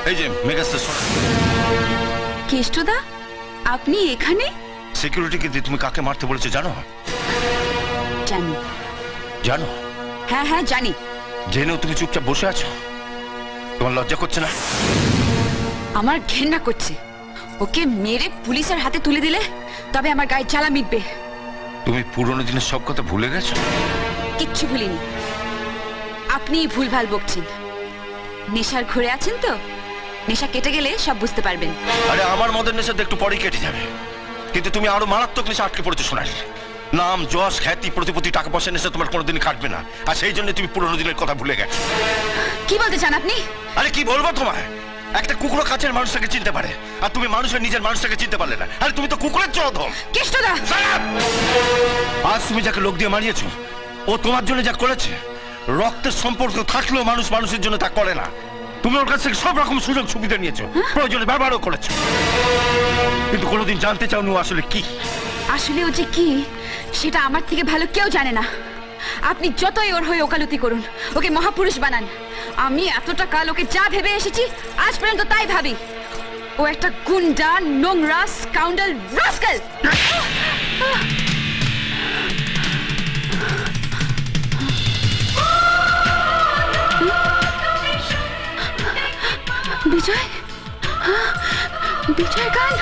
এই যে মেগাস্টার কেষ্টদা, আপনি এখানে? সিকিউরিটিকে দিয়ে তুমি কাকে মারতে বলেছো জানো? জানি। জানো? হ্যাঁ হ্যাঁ জানি। জেনেও তুমি চুপচাপ বসে আছো? তোমার লজ্জা করছে না? আমার ঘেন্না করছে। ওকে মেরে পুলিশের হাতে তুলে দিলে তবে আমার গায়ে জ্বালা মিটবে। তুমি পুরনো দিনের সব কথা ভুলে গেছো? কিচ্ছু ভুলিনি। আপনি ভুলভাল বকছেন। নেশার ঘুরে আছেন তো, নেশা কেটে গেলে সব বুঝতে পারবেন। আরে আমার মদের নেশা একটু পরেই কেটে যাবে, কিন্তু তুমি আরো মারাত্মক নেশা আটকে পড়েছো সোনালি। নাম, যশ, খ্যাতি, প্রতিপত্তি, টাকা পয়সা নেশা তোমার কোনোদিন কাটবে না, আর সেই জন্য তুমি পুরনো দিনের কথা ভুলে গেছো। কি বলতে চান আপনি? আরে কি বলবো তোমায়? একটা কুকুর কাছের মানুষটাকে চিনতে পারে, আর তুমি মানুষের নিজের মানুষটাকে চিনতে পারলে না। আরে তুমি তো কুকুরের চোদম। কেষ্টদা, আজ তুমি যাকে লোক দিয়ে মারিয়েছো, ও তোমার জন্য যা করেছে, রক্তের সম্পর্ক থাকলেও মানুষ মানুষের জন্য তা করে না। তুমি ওর কাছ থেকে সব রকম সুযোগ সুবিধা নিয়েছো, প্রয়োজনে ব্যবহারও করেছো, কিন্তু কোনোদিন জানতে চাওনি ও আসলে কি। আসলে ও যে কি সেটা আমার থেকে ভালো কেউ জানে না। আপনি যতই ওর হয়ে ওকালতি করুন, ওকে মহাপুরুষ বানান, আমি এতটা কাল ওকে যা ভেবে এসেছি আজ পর্যন্ত তাই ভাবি। ও একটা গুন্ডা, নোংরা, স্কাউন্ডাল, রাস্কেল। বিজয়, বিজয় কাল